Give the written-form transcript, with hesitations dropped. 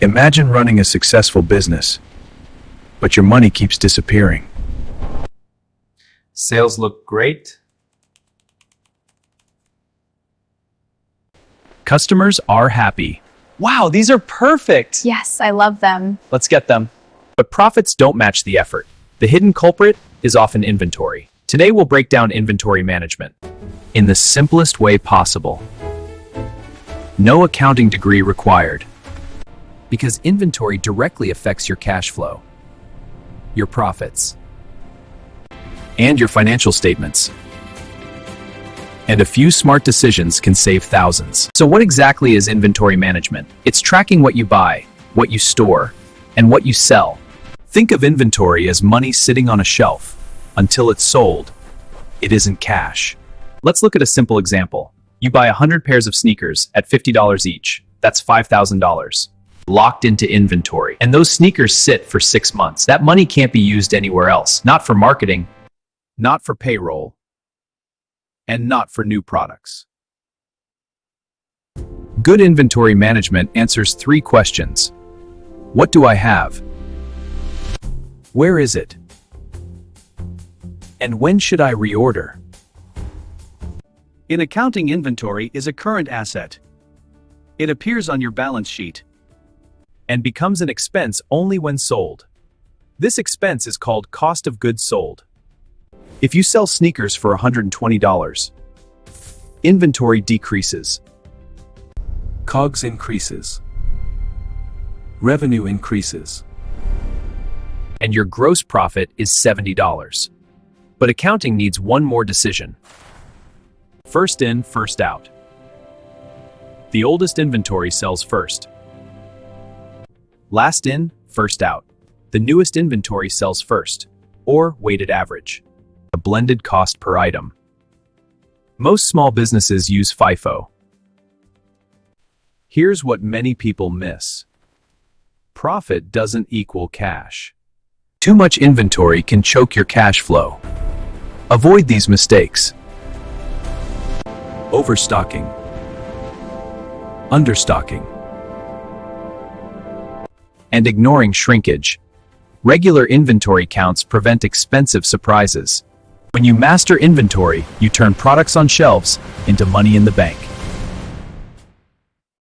Imagine running a successful business, but your money keeps disappearing. Sales look great. Customers are happy. Wow, these are perfect. Yes, I love them. Let's get them. But profits don't match the effort. The hidden culprit is often inventory. Today we'll break down inventory management in the simplest way possible. No accounting degree required. Because inventory directly affects your cash flow, your profits, and your financial statements. And a few smart decisions can save thousands. So what exactly is inventory management? It's tracking what you buy, what you store, and what you sell. Think of inventory as money sitting on a shelf. Until it's sold, it isn't cash. Let's look at a simple example. You buy 100 pairs of sneakers at $50 each. That's $5,000. Locked into inventory. And those sneakers sit for 6 months. That money can't be used anywhere else. Not for marketing, not for payroll, and not for new products. Good inventory management answers 3 questions. What do I have? Where is it? And when should I reorder? In accounting, inventory is a current asset. It appears on your balance sheet And becomes an expense only when sold. This expense is called cost of goods sold. If you sell sneakers for $120, inventory decreases. COGS increases. Revenue increases. And your gross profit is $70. But accounting needs one more decision. First in, first out. The oldest inventory sells first. Last in, first out. The newest inventory sells first, or weighted average, a blended cost per item. Most small businesses use FIFO. Here's what many people miss. Profit doesn't equal cash. Too much inventory can choke your cash flow. Avoid these mistakes. Overstocking. Understocking. And ignoring shrinkage. Regular inventory counts prevent expensive surprises. When you master inventory, you turn products on shelves into money in the bank.